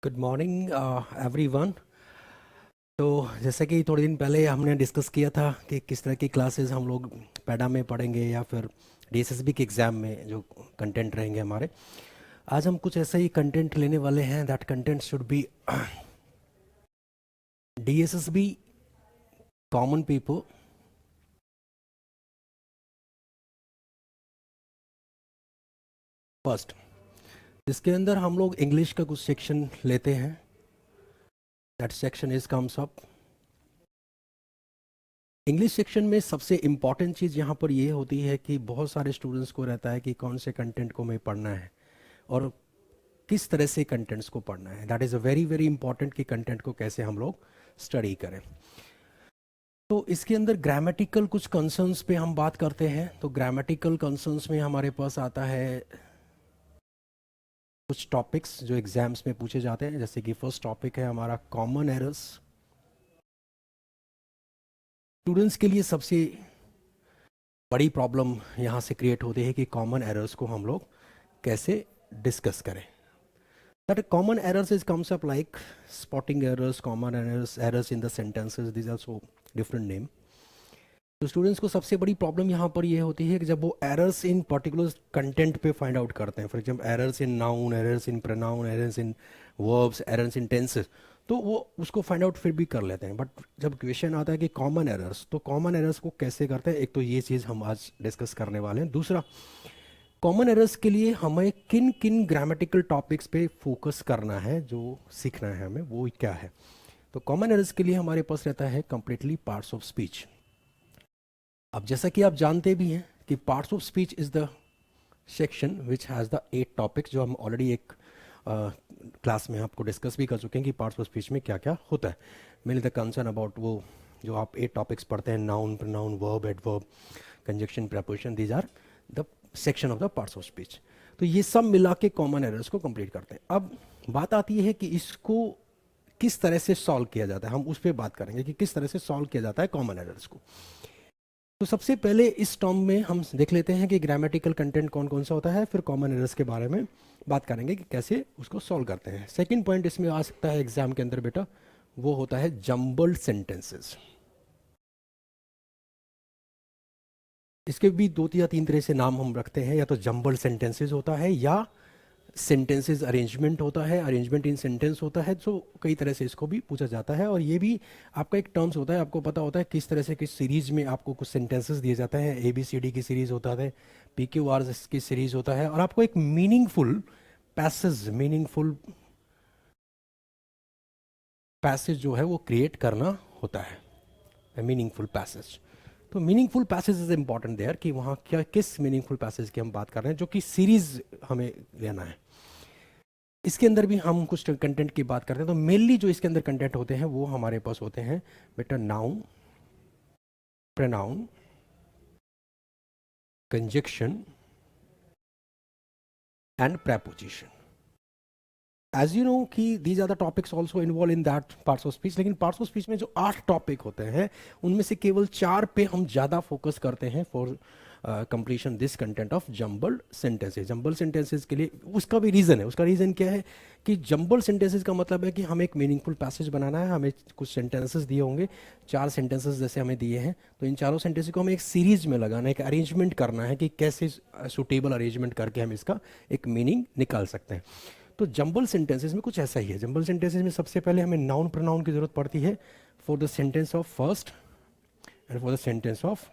Good morning everyone. तो जैसे कि थोड़े दिन पहले हमने डिस्कस किया था कि किस तरह की क्लासेस हम लोग पैडा में पढ़ेंगे या फिर डीएसएसबी के एग्ज़ाम में जो कंटेंट रहेंगे हमारे। आज हम कुछ ऐसा ही कंटेंट लेने वाले हैं that content should be DSSB common people first, जिसके अंदर हम लोग इंग्लिश का कुछ सेक्शन लेते हैं। That section is comes up English section में सबसे इम्पॉर्टेंट चीज़ यहाँ पर ये होती है कि बहुत सारे स्टूडेंट्स को रहता है कि कौन से कंटेंट को हमें पढ़ना है और किस तरह से कंटेंट्स को पढ़ना है। That is a very very important कि कंटेंट को कैसे हम लोग स्टडी करें। तो इसके अंदर ग्रामेटिकल कुछ कंसर्न्स पे हम बात करते हैं। तो ग्रामेटिकल कंसर्न्स में हमारे पास आता है कुछ टॉपिक्स जो एग्जाम्स में पूछे जाते हैं, जैसे कि फर्स्ट टॉपिक है हमारा कॉमन एरर्स। स्टूडेंट्स के लिए सबसे बड़ी प्रॉब्लम यहाँ से क्रिएट होती है कि कॉमन एरर्स को हम लोग कैसे डिस्कस करें। That common errors is comes up like spotting errors, common errors, errors in the sentences. These are so different name. तो स्टूडेंट्स को सबसे बड़ी प्रॉब्लम यहाँ पर ये होती है कि जब वो एरर्स इन पर्टिकुलर कंटेंट पे फाइंड आउट करते हैं, for example errors in noun, errors in pronoun, errors in verbs, errors in tenses, तो वो उसको फाइंड आउट फिर भी कर लेते हैं। बट जब क्वेश्चन आता है कि कॉमन एरर्स, तो कॉमन एरर्स को कैसे करते हैं, एक तो ये चीज़ हम आज डिस्कस करने वाले हैं। दूसरा, कॉमन एरर्स के लिए हमें किन किन ग्रामेटिकल टॉपिक्स पे फोकस करना है, जो सीखना है हमें, वो क्या है। तो कॉमन एरर्स के लिए हमारे पास रहता है कंप्लीटली पार्ट्स ऑफ स्पीच। अब जैसा कि आप जानते भी हैं कि parts of speech is the section which has the 8 topics, जो हम ऑलरेडी एक क्लास में आपको डिस्कस भी कर चुके हैं कि पार्ट्स ऑफ स्पीच में क्या क्या होता है। मेनली द कंसर्न अबाउट वो जो आप 8 टॉपिक्स पढ़ते हैं, noun, pronoun, verb, adverb, conjunction, preposition, these are the section of the parts of speech. तो ये सब मिला के कॉमन एरर्स को कंप्लीट करते हैं। अब बात आती है कि इसको किस तरह से सॉल्व किया जाता है, हम उस पर बात करेंगे कि किस तरह से सॉल्व किया जाता है कॉमन एरर्स को। तो सबसे पहले इस टर्म में हम देख लेते हैं कि ग्रामेटिकल कंटेंट कौन कौन सा होता है, फिर कॉमन एरर्स के बारे में बात करेंगे कि कैसे उसको सॉल्व करते हैं। सेकेंड पॉइंट इसमें आ सकता है एग्जाम के अंदर बेटा, वो होता है जम्बल्ड सेंटेंसेस। इसके भी 2 या 3 तरह से नाम हम रखते हैं, या तो जम्बल्ड सेंटेंसेस होता है या सेंटेंसेस अरेंजमेंट होता है, अरेंजमेंट इन सेंटेंस होता है। तो कई तरह से इसको भी पूछा जाता है। और ये भी आपका एक टर्म्स होता है, आपको पता होता है किस तरह से किस सीरीज में आपको कुछ सेंटेंसेस दिए जाते हैं। ABCD की सीरीज होता है, PQR की सीरीज होता है, और आपको एक मीनिंगफुल पैसेज जो है वो क्रिएट करना होता है, मीनिंगफुल पैसेज। तो meaningful passage is important there कि वहाँ क्या किस मीनिंगफुल पैसेज की हम बात कर रहे हैं, जो कि सीरीज हमें लेना है। इसके अंदर भी हम कुछ कंटेंट की बात करते हैं। तो मेनली जो इसके अंदर कंटेंट होते हैं वो हमारे पास होते हैं बेटा noun, pronoun, conjunction and preposition। As you know कि these are the topics also involve in that parts of speech. लेकिन पार्ट्स ऑफ स्पीच में जो 8 टॉपिक होते हैं उनमें से केवल 4 पे हम ज़्यादा फोकस करते हैं for completion this content of jumbled sentences. Jumbled sentences के लिए उसका भी रीज़न है। उसका रीज़न क्या है कि जम्बल्ड सेंटेंसेज का मतलब है कि हमें एक मीनिंगफुल पैसेज बनाना है, हमें कुछ सेंटेंसेस दिए होंगे, 4 सेंटेंसेस जैसे हमें दिए हैं, तो इन चारों सेंटेंसेस को हमें एक सीरीज में लगाना है, एक अरेंजमेंट करना है कि कैसे सुटेबल अरेंजमेंट करके हम इसका एक मीनिंग निकाल सकते हैं। तो जंबल सेंटेंसेस में कुछ ऐसा ही है। जंबल सेंटेंसेस में सबसे पहले हमें नाउन प्रोनाउन की जरूरत पड़ती है for the sentence of first and for the sentence of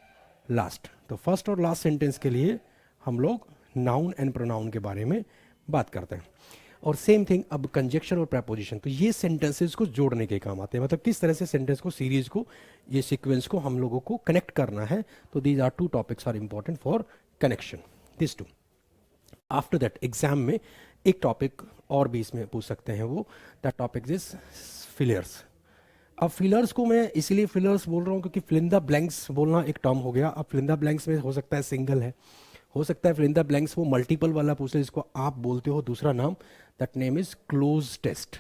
last. तो फर्स्ट और लास्ट सेंटेंस के लिए हम लोग नाउन एंड प्रोनाउन के बारे में बात करते हैं। और सेम थिंग अब कंजक्शन और प्रेपोजिशन, तो ये सेंटेंसेस को जोड़ने के काम आते हैं, मतलब किस तरह से सेंटेंस को, सीरीज को, ये सीक्वेंस को हम लोगों को कनेक्ट करना है। तो these are 2 topics are important for connection, this 2। After that exam में एक टॉपिक और भी इसमें पूछ सकते हैं, वो दैट टॉपिक इज फिलर्स। अब फिलर्स को मैं इसलिए फिलर्स बोल रहा हूँ क्योंकि फिलिंदा ब्लैंक्स बोलना एक टर्म हो गया। अब फिलिंदा ब्लैंक्स में हो सकता है सिंगल है, हो सकता है फिलिंदा ब्लैंक्स वो मल्टीपल वाला पूछ ले, जिसको आप बोलते हो दूसरा नाम, that name is cloze test.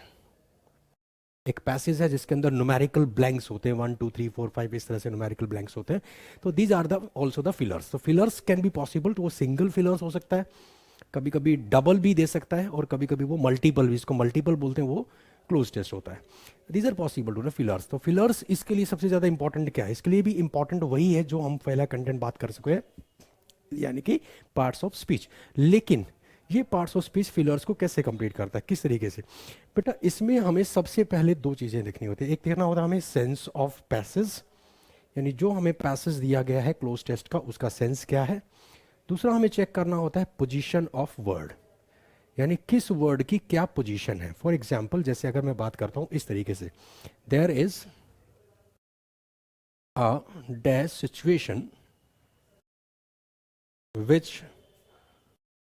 एक पैसेज है जिसके अंदर न्यूमेरिकल ब्लैंक्स होते हैं, 1 2 3 4 5 इस तरह से न्यूमेरिकल ब्लैंक्स होते हैं। तो these are the also the fillers. तो फिलर्स कैन बी पॉसिबल, तो वो सिंगल फिलर्स हो सकता है, कभी कभी डबल भी दे सकता है और कभी कभी वो मल्टीपल भी, इसको मल्टीपल बोलते हैं, वो क्लोज टेस्ट होता है। These are possible to fillers. तो फिलर्स इसके लिए सबसे ज़्यादा इंपॉर्टेंट क्या है? इसके लिए भी इंपॉर्टेंट वही है जो हम पहला कंटेंट बात कर सके, यानी कि पार्ट्स ऑफ स्पीच। लेकिन ये पार्ट्स ऑफ स्पीच फिलर्स को कैसे कंप्लीट करता है, किस तरीके से? बेटा इसमें हमें सबसे पहले दो चीज़ें देखनी होती है। एक देखना होता है हमें सेंस ऑफ पैसेज, यानी जो हमें पैसेज दिया गया है क्लोज टेस्ट का उसका सेंस क्या है। दूसरा हमें चेक करना होता है पोजीशन ऑफ वर्ड, यानी किस वर्ड की क्या पोजीशन है। फॉर एग्जाम्पल जैसे अगर मैं बात करता हूँ इस तरीके से, there is a dash situation which,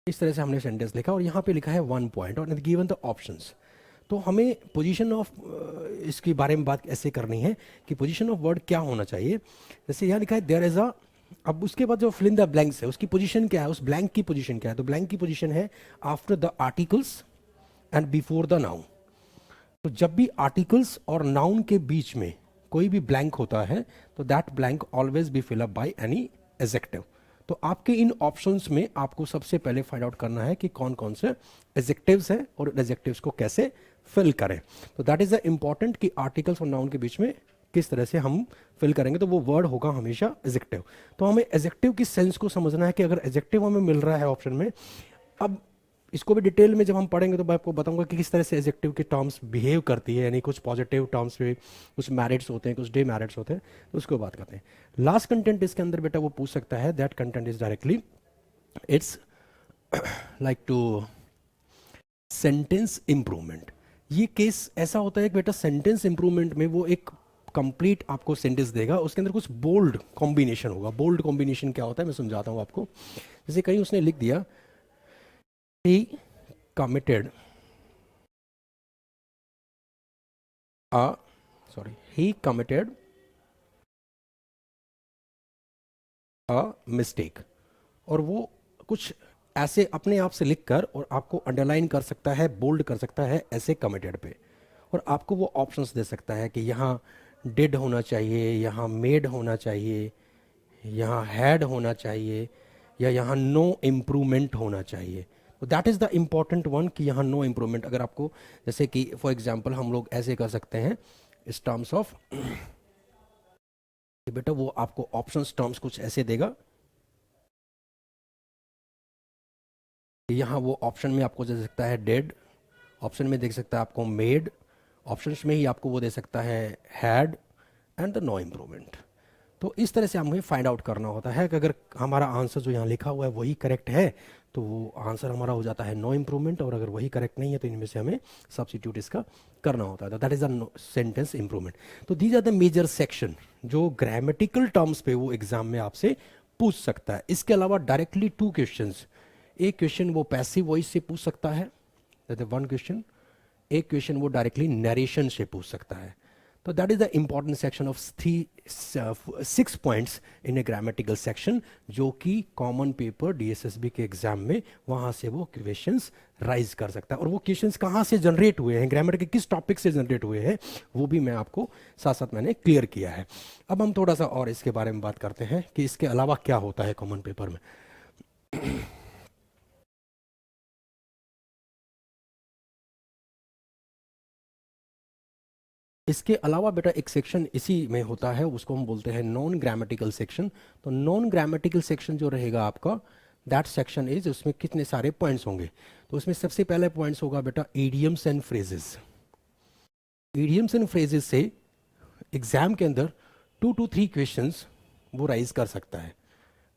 इस तरह से हमने सेंटेंस लिखा और यहाँ पे लिखा है 1 पॉइंट और गिवन द ऑप्शंस। तो हमें पोजीशन ऑफ इसके बारे में बात ऐसे करनी है कि पोजीशन ऑफ वर्ड क्या होना चाहिए। जैसे यहाँ लिखा है देयर इज अ, अब उसके बाद जो फिल इन द ब्लैंक्स है उसकी पोजीशन क्या है, उस ब्लैंक की पोजीशन क्या है? तो ब्लैंक की पोजीशन है after the articles and before the noun. तो जब भी आर्टिकल्स और नाउन के बीच में कोई भी ब्लैंक होता है तो that blank always be fill up by any adjective. तो आपके इन ऑप्शंस में आपको सबसे पहले फाइंड आउट करना है कि कौन कौन से एडजेक्टिव्स हैं और एडजेक्टिव्स को कैसे फिल करें। तो दैट इज द इंपॉर्टेंट कि आर्टिकल्स और नाउन के बीच में किस तरह से हम फिल करेंगे। तो वो वर्ड होगा हमेशा एडजेक्टिव। तो हमें एडजेक्टिव की सेंस को समझना है कि अगर एडजेक्टिव हमें मिल रहा है ऑप्शन में, अब इसको भी डिटेल में जब हम पढ़ेंगे तो मैं आपको बताऊंगा कि किस तरह से एडजेक्टिव की टर्म्स बिहेव करती है, यानी कुछ पॉजिटिव टर्म्स पे कुछ मेरिट्स होते हैं, कुछ डिमेरिट्स होते हैं, तो उसको बात करते हैं। लास्ट कंटेंट इसके अंदर बेटा वो पूछ सकता है, that content is directly it's like to sentence improvement. ये केस ऐसा होता है कि बेटा सेंटेंस इंप्रूवमेंट में वो एक कंप्लीट आपको सेंटेंस देगा, उसके अंदर कुछ बोल्ड कॉम्बिनेशन होगा। बोल्ड कॉम्बिनेशन क्या होता है मैं समझाता हूँ आपको। जैसे कहीं उसने लिख दिया he committed a he committed a mistake, और वो कुछ ऐसे अपने आप से लिखकर और आपको अंडरलाइन कर सकता है, बोल्ड कर सकता है ऐसे कमिटेड पे, और आपको वो ऑप्शंस दे सकता है कि यहाँ डिड होना चाहिए, यहाँ मेड होना चाहिए, यहाँ हैड होना चाहिए, या यहाँ नो इम्प्रूवमेंट होना चाहिए। तो that is the important one कि यहाँ नो इम्प्रूवमेंट। अगर आपको जैसे कि फॉर एग्जांपल हम लोग ऐसे कर सकते हैं इस टर्म्स ऑफ बेटा वो आपको ऑप्शंस टर्म्स कुछ ऐसे देगा, यहाँ वो ऑप्शन में आपको दे सकता है डेड, ऑप्शन में देख सकता है आपको मेड, ऑप्शंस में ही आपको वो दे सकता है had and the no improvement. तो इस तरह से हमें फाइंड आउट करना होता है कि अगर हमारा आंसर जो यहाँ लिखा हुआ है वही करेक्ट है तो वो आंसर हमारा हो जाता है नो इम्प्रूवमेंट, और अगर वही करेक्ट नहीं है तो इनमें से हमें सब्स्टिट्यूट इसका करना होता है। That is the sentence improvement. तो these are the major section जो ग्रामेटिकल टर्म्स पे वो एग्जाम में आपसे पूछ सकता है। इसके अलावा डायरेक्टली 2 क्वेश्चंस, एक क्वेश्चन वो पैसिव वॉइस से पूछ सकता है, दैट इज 1 क्वेश्चन, एक क्वेश्चन वो डायरेक्टली नरेशन से पूछ सकता है। तो that is the important section of 6 points in A grammatical section, जो कि कॉमन पेपर डीएसएसबी के एग्जाम में वहां से वो क्वेश्चंस राइज कर सकता है। और वो क्वेश्चंस कहाँ से जनरेट हुए हैं, ग्रामर के किस टॉपिक से जनरेट हुए हैं, वो भी मैं आपको साथ साथ मैंने क्लियर किया है। अब हम थोड़ा सा और इसके बारे में बात करते हैं कि इसके अलावा क्या होता है कॉमन पेपर में। इसके अलावा बेटा एक सेक्शन इसी में होता है, उसको हम बोलते हैं नॉन ग्रामेटिकल सेक्शन। तो नॉन ग्रामेटिकल सेक्शन जो रहेगा आपका, दैट सेक्शन इज, उसमें कितने सारे पॉइंट्स होंगे। तो उसमें सबसे पहले पॉइंट्स होगा बेटा idioms and phrases. Idioms and phrases से एग्जाम के अंदर 2 to 3 क्वेश्चंस वो राइज कर सकता है।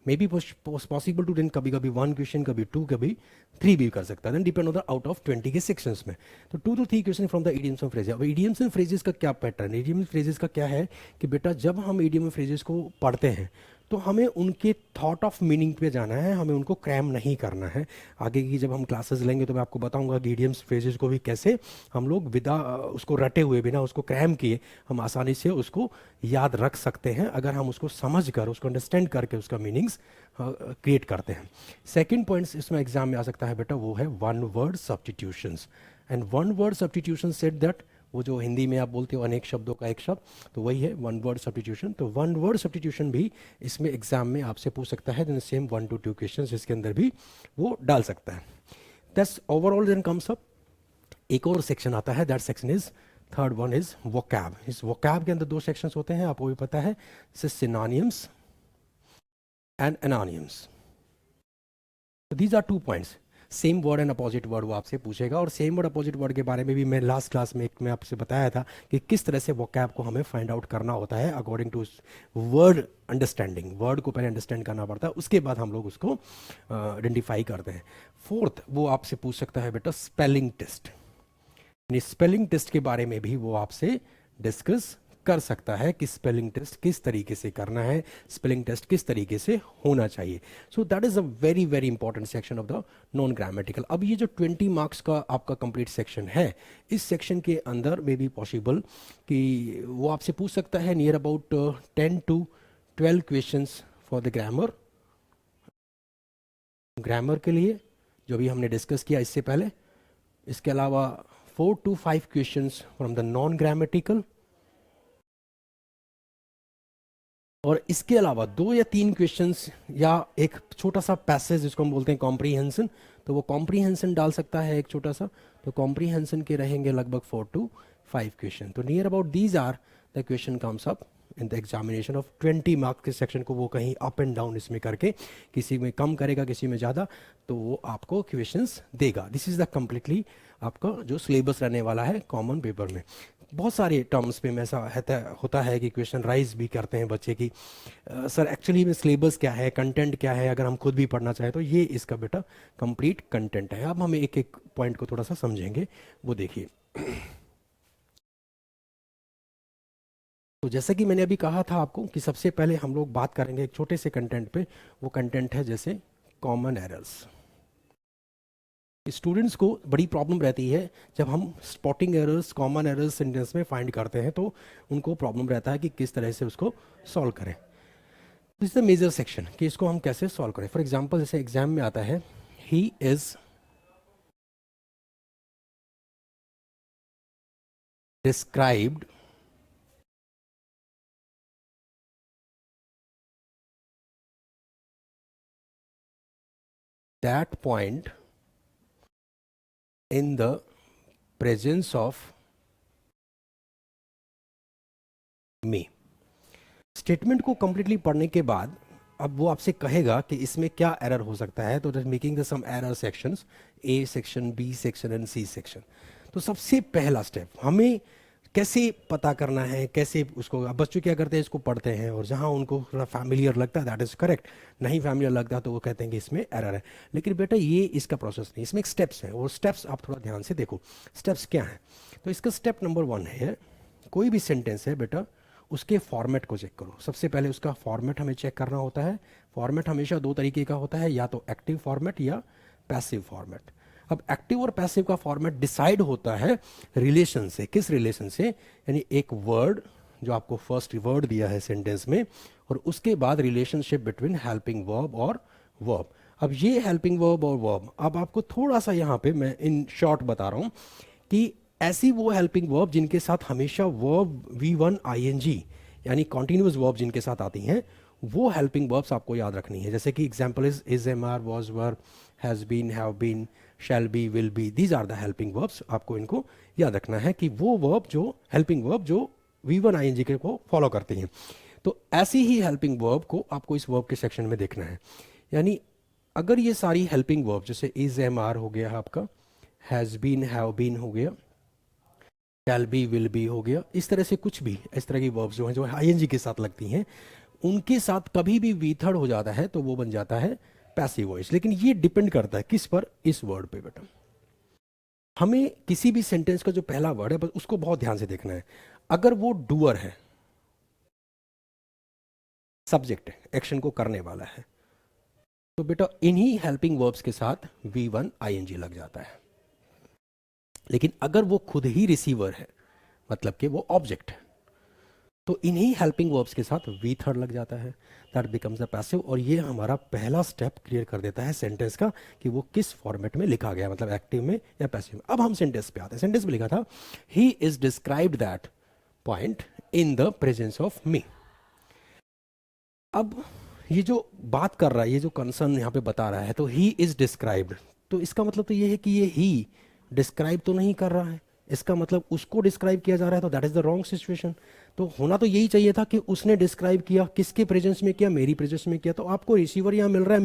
मे बी पॉसिबल टू, कभी कभी 1 क्वेश्चन, कभी 2, कभी 3 भी कर सकता है, then depend on the out of 20 के सेक्शंस में। तो 2 to 3 question from the idioms and phrases. अब इडियम्स एंड फ्रेजेस का क्या पैटर्न है? इडियम्स फ्रेजेस का क्या है कि बेटा जब हम इडियम एंड फ्रेजेस को पढ़ते हैं तो हमें उनके थॉट ऑफ मीनिंग पे जाना है, हमें उनको क्रैम नहीं करना है। आगे की जब हम क्लासेस लेंगे तो मैं आपको बताऊंगा कि इडियम्स फ्रेजेस को भी कैसे हम लोग विदा उसको रटे हुए बिना उसको क्रैम किए हम आसानी से उसको याद रख सकते हैं, अगर हम उसको समझ कर उसको अंडरस्टैंड करके उसका मीनिंग्स क्रिएट करते हैं। सेकेंड पॉइंट्स इसमें एग्जाम में आ सकता है बेटा, वो है 1 word substitutions। And 1 word substitution set that वो जो हिंदी में आप बोलते हो अनेक शब्दों का एक शब्द, तो वही है वन वर्ड सब्स्टिट्यूशन। तो वन वर्ड सब्स्टिट्यूशन भी इसमें एग्जाम में आपसे पूछ सकता है, सेम 1 to 2 क्वेश्चन इसके अंदर भी वो डाल सकता है। That's overall then comes up. एक और सेक्शन आता है, that section is third one is vocab. इस वोकैब के अंदर 2 सेक्शंस होते हैं, आपको भी पता है, synonyms and antonyms. These are 2 points. Same word and opposite word वो आपसे पूछेगा, और सेम वर्ड अपोजिट वर्ड के बारे में भी मैं लास्ट क्लास में एक में आपसे बताया था कि किस तरह से वोकैब को हमें फाइंड आउट करना होता है according to word understanding. Word को पहले अंडरस्टैंड करना पड़ता है, उसके बाद हम लोग उसको आइडेंटिफाई करते हैं। फोर्थ वो आपसे पूछ सकता है बेटा स्पेलिंग टेस्ट। स्पेलिंग टेस्ट के बारे में भी वो आपसे डिस्कस कर सकता है कि स्पेलिंग टेस्ट किस तरीके से करना है, स्पेलिंग टेस्ट किस तरीके से होना चाहिए। सो that is a very very important section of the non grammatical. अब ये जो 20 मार्क्स का आपका कंप्लीट सेक्शन है, इस सेक्शन के अंदर में भी पॉसिबल कि वो आपसे पूछ सकता है near about 10 to 12 questions for the grammar. Grammar के लिए जो भी हमने डिस्कस किया इससे पहले, इसके अलावा 4 to 5 questions from the non grammatical, और इसके अलावा 2 या 3 क्वेश्चंस या एक छोटा सा पैसेज जिसको हम बोलते हैं कॉम्प्रीहेंशन, तो वो कॉम्प्रीहेंशन डाल सकता है एक छोटा सा। तो कॉम्प्रीहेंशन के रहेंगे लगभग 4 to 5 क्वेश्चन। तो near about these are the question comes up in the examination of 20 marks के सेक्शन को वो कहीं अप एंड डाउन इसमें करके, किसी में कम करेगा किसी में ज़्यादा, तो वो आपको क्वेश्चंस देगा। दिस इज़ द कम्प्लीटली आपका जो सिलेबस रहने वाला है कॉमन पेपर में। बहुत सारे टर्म्स पे में ऐसा होता है कि क्वेश्चन राइज भी करते हैं बच्चे की, सर एक्चुअली में सिलेबस क्या है, कंटेंट क्या है, अगर हम खुद भी पढ़ना चाहें तो ये इसका बेटा कंप्लीट कंटेंट है। अब हम एक एक पॉइंट को थोड़ा सा समझेंगे, वो देखिए। तो जैसे कि मैंने अभी कहा था आपको कि सबसे पहले हम लोग बात करेंगे एक छोटे से कंटेंट पे, वो कंटेंट है जैसे कॉमन एरर्स। स्टूडेंट्स को बड़ी प्रॉब्लम रहती है जब हम spotting errors, common errors sentence में फाइंड करते हैं, तो उनको प्रॉब्लम रहता है कि किस तरह से उसको सॉल्व करें। This is the major section कि इसको हम कैसे सॉल्व करें। फॉर एग्जांपल जैसे एग्जाम में आता है, he is described that point in the presence of me। Statement को कंप्लीटली पढ़ने के बाद अब वो आपसे कहेगा कि इसमें क्या एरर हो सकता है। तो making the sum error sections, A section, B section and C section. तो सबसे पहला स्टेप हमें कैसे पता करना है, कैसे उसको, अब बच्चों क्या करते हैं इसको पढ़ते हैं और जहाँ उनको थोड़ा फैमिलियर लगता है दैट इज़ करेक्ट, नहीं फैमिलियर लगता तो वो कहते हैं कि इसमें एरर है। लेकिन बेटा ये इसका प्रोसेस नहीं, इसमें एक स्टेप्स है, और स्टेप्स आप थोड़ा ध्यान से देखो स्टेप्स क्या हैं। तो इसका स्टेप नंबर 1 है, कोई भी सेंटेंस है बेटा उसके फॉर्मेट को चेक करो। सबसे पहले उसका फॉर्मेट हमें चेक करना होता है। फॉर्मेट हमेशा 2 तरीके का होता है, या तो एक्टिव फॉर्मेट या पैसिव फॉर्मेट। अब एक्टिव और पैसिव का फॉर्मेट डिसाइड होता है रिलेशन से। किस रिलेशन से? यानी एक वर्ड जो आपको फर्स्ट वर्ड दिया है सेंटेंस में, और उसके बाद रिलेशनशिप बिटवीन हेल्पिंग वर्ब और वर्ब। अब ये हेल्पिंग वर्ब और वर्ब, अब आपको थोड़ा सा यहाँ पे मैं इन शॉर्ट बता रहा हूँ कि ऐसी वो हेल्पिंग वर्ब जिनके साथ हमेशा वर्ब V1 ING यानी कॉन्टिन्यूस वर्ब जिनके साथ आती हैं, वो हेल्पिंग वर्ब्स आपको याद रखनी है। जैसे कि example is am are, was were, has been, have been, shall be, will be, these are the helping verbs. आपको इनको याद रखना है कि वो वर्ब जो हेल्पिंग वर्ब जो V1 ING के को फॉलो करती हैं। तो ऐसी ही हेल्पिंग वर्ब को आपको इस वर्ब के सेक्शन में देखना है। यानी अगर ये सारी हेल्पिंग वर्ब जैसे इज एम आर हो गया आपका, हैज़ बीन, हैव बीन हो गया, शैल बी, विल बी हो गया, इस तरह से कुछ भी इस तरह की वर्ब्स जो हैं जो ING के साथ लगती हैं, उनके साथ कभी भी वी थर्ड हो जाता है तो वो बन जाता है पैसिव वॉइस। लेकिन ये डिपेंड करता है किस पर? इस वर्ड पे बेटा। हमें किसी भी सेंटेंस का जो पहला वर्ड है बस उसको बहुत ध्यान से देखना है। अगर वो डूअर है, सब्जेक्ट है, एक्शन को करने वाला है, तो बेटा इन्हीं हेल्पिंग वर्ब्स के साथ V1 ING लग जाता है। लेकिन अगर वो खुद ही रिसीवर है, मतलब कि वो ऑब्जेक्ट है, तो इन्हीं हेल्पिंग वर्ब्स के साथ वी थर्ड लग जाता है, दैट बिकम्स द पैसिव, और ये हमारा पहला स्टेप क्लियर कर देता है सेंटेंस का कि वो किस फॉर्मेट में लिखा गया, मतलब एक्टिव में या पैसिव में। अब हम सेंटेंस पे आते हैं। सेंटेंस में लिखा था he is described that point in the presence of me. अब ये जो बात कर रहा है, ये जो कंसर्न यहाँ पे बता रहा है, तो ही इज डिस्क्राइब्ड, तो इसका मतलब तो ये है कि ये ही डिस्क्राइब तो नहीं कर रहा है, इसका मतलब उसको डिस्क्राइब किया जा रहा है, तो that is the wrong situation. तो होना तो यही चाहिए था कि उसने डिस्क्राइब किया, किसके प्रेजेंस में किया, मेरी प्रेजेंस में किया। तो आपको रिसीवर यहाँ मिल रहा है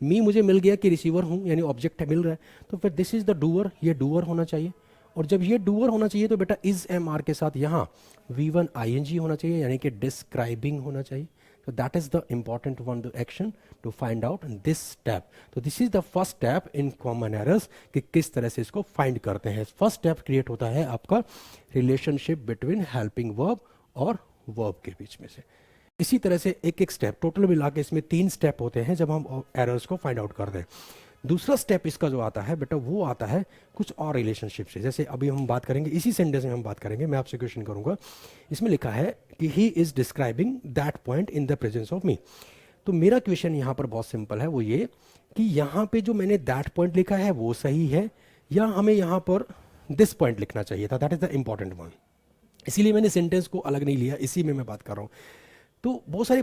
मी मुझे मिल गया कि रिसीवर हूँ, यानी ऑब्जेक्ट मिल रहा है, तो फिर दिस इज द डूअर, ये डूअर होना चाहिए। और जब ये डूअर होना चाहिए तो बेटा इज एम आर के साथ यहाँ V1 ING होना चाहिए, यानी कि डिस्क्राइबिंग होना चाहिए। So that is the important one, the action to find out this step. तो this is the first step in common errors कि किस तरह से इसको find करते हैं। फर्स्ट स्टेप क्रिएट होता है आपका रिलेशनशिप बिटवीन हेल्पिंग वर्ब और वर्ब के बीच में से। इसी तरह से एक एक स्टेप टोटल मिला के इसमें 3 स्टेप होते हैं जब हम एरर्स को फाइंड आउट करते हैं। दूसरा स्टेप इसका जो आता है बेटा वो आता है कुछ और रिलेशनशिप से। जैसे अभी हम बात करेंगे, इसी सेंटेंस में हम बात करेंगे, मैं आपसे क्वेश्चन करूंगा। इसमें लिखा है कि ही is describing that point in the presence of me. तो मेरा क्वेश्चन यहाँ पर बहुत सिंपल है, वो ये कि यहाँ पे जो मैंने दैट पॉइंट लिखा है वो सही है या हमें यहाँ पर दिस पॉइंट लिखना चाहिए था, that is the important one. इसीलिए मैंने सेंटेंस को अलग नहीं लिया, इसी में मैं बात कर रहा हूँ। तो बहुत सारे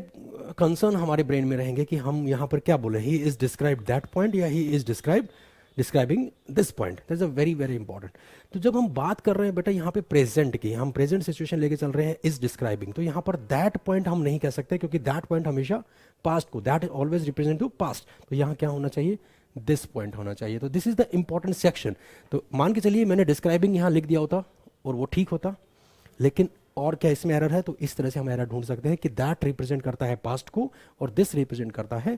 कंसर्न हमारे ब्रेन में रहेंगे कि हम यहाँ पर क्या बोले, he is describe that point या he is describing this point, that is a very very important. तो जब हम बात कर रहे हैं बेटा यहाँ पे प्रेजेंट की, हम प्रेजेंट सिचुएशन लेके चल रहे हैं इज डिस्क्राइबिंग, तो यहाँ पर दैट पॉइंट हम नहीं कह सकते क्योंकि दैट पॉइंट हमेशा पास्ट को, that always represent to past, तो यहाँ क्या होना चाहिए, दिस पॉइंट होना चाहिए। तो this is the important section. तो मान के चलिए मैंने डिस्क्राइबिंग यहाँ लिख दिया होता और वो ठीक होता, लेकिन और क्या इसमें एरर है, तो इस तरह से हम एरर ढूंढ सकते हैं कि दैट रिप्रेजेंट करता है पास्ट को और दिस रिप्रेजेंट करता है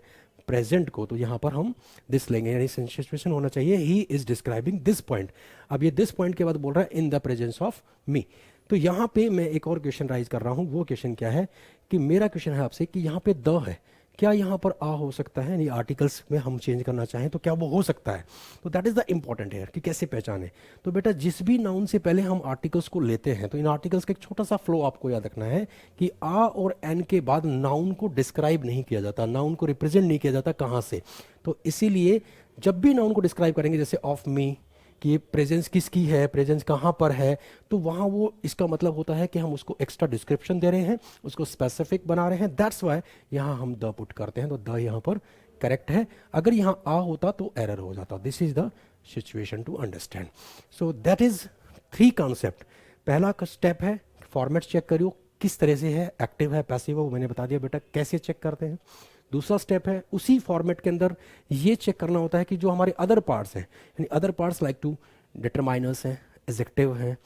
प्रेजेंट को। तो यहाँ पर हम दिस लेंगे, यानी सिचुएशन होना चाहिए ही इज डिस्क्राइबिंग दिस पॉइंट। अब ये दिस पॉइंट के बाद बोल रहा है in the presence of me. तो यहाँ पे मैं एक और क्वेश्चन राइज कर रहा हूँ। वो क्वेश्चन क्या है कि मेरा क्वेश्चन है आपसे कि यहाँ पे द है, क्या यहाँ पर आ हो सकता है, यानी आर्टिकल्स में हम चेंज करना चाहें तो क्या वो हो सकता है। तो दैट इज द इंपॉर्टेंट है कि कैसे पहचाने। तो बेटा जिस भी नाउन से पहले हम आर्टिकल्स को लेते हैं, तो इन आर्टिकल्स का एक छोटा सा फ्लो आपको याद रखना है कि आ और एन के बाद नाउन को डिस्क्राइब नहीं किया जाता, नाउन को रिप्रेजेंट नहीं किया जाता कहाँ से। तो इसीलिए जब भी नाउन को डिस्क्राइब करेंगे, जैसे ऑफ मी, कि ये प्रेजेंस किसकी है, प्रेजेंस कहाँ पर है, तो वहाँ वो इसका मतलब होता है कि हम उसको एक्स्ट्रा डिस्क्रिप्शन दे रहे हैं, उसको स्पेसिफिक बना रहे हैं, दैट्स वाई यहाँ हम द पुट करते हैं। तो द यहाँ पर करेक्ट है, अगर यहाँ आ होता तो एरर हो जाता। This is the situation to understand. So that is 3 concept. पहला स्टेप है फॉर्मेट चेक करियो किस तरह से है, एक्टिव है पैसिव है, वो मैंने बता दिया बेटा कैसे चेक करते हैं। दूसरा स्टेप है उसी फॉर्मेट के अंदर ये चेक करना होता है कि जो हमारे अदर पार्ट्स हैं, यानी other parts like to determiners हैं, एडजेक्टिव हैं,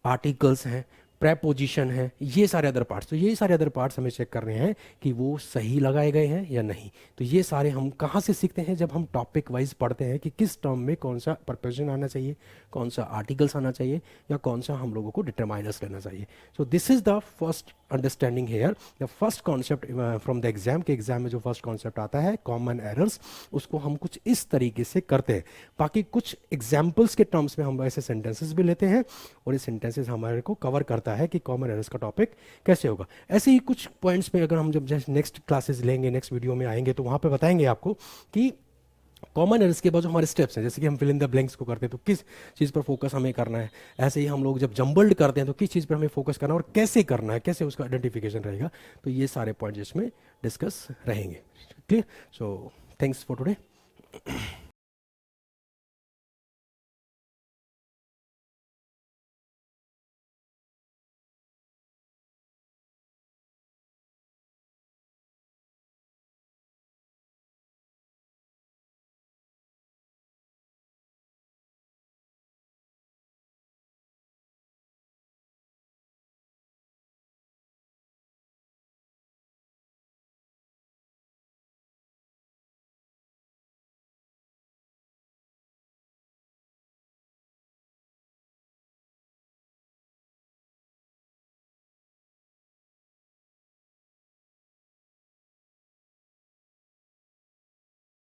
आर्टिकल्स हैं, प्रेपोजिशन है, ये सारे अदर पार्ट्स, तो ये सारे अदर पार्ट्स हमें चेक कर रहे हैं कि वो सही लगाए गए हैं या नहीं। तो ये सारे हम कहाँ से सीखते हैं, जब हम टॉपिक वाइज पढ़ते हैं कि किस टर्म में कौन सा प्रपोजिशन आना चाहिए, कौन सा आर्टिकल्स आना चाहिए, या कौन सा हम लोगों को डिटरमाइनर्स लेना चाहिए। So this is the first understanding here, the first concept from the exam. के एग्जाम में जो फर्स्ट कॉन्सेप्ट आता है कॉमन एरर्स, उसको हम कुछ इस तरीके से करते हैं। बाकी कुछ एग्जाम्पल्स के टर्म्स में हम ऐसे सेंटेंसेस भी लेते हैं और ये सेंटेंसेस हमारे को कवर करता है कि कॉमन एरर्स का टॉपिक कैसे होगा। ऐसे ही कुछ पॉइंट्स में अगर हम जब नेक्स्ट क्लासेस लेंगे, नेक्स्ट वीडियो में आएंगे, तो वहाँ पे बताएंगे आपको कि कॉमन एरर्स के बाद जो हमारे स्टेप्स हैं, जैसे कि हम फिल इन द ब्लैंक्स को करते हैं तो किस चीज़ पर फोकस हमें करना है, ऐसे ही हम लोग जब जंबल्ड करते हैं तो किस चीज़ पर हमें फोकस करना है और कैसे करना है, कैसे उसका आइडेंटिफिकेशन रहेगा। तो ये सारे पॉइंट्स इसमें डिस्कस रहेंगे। Clear? So thanks for today.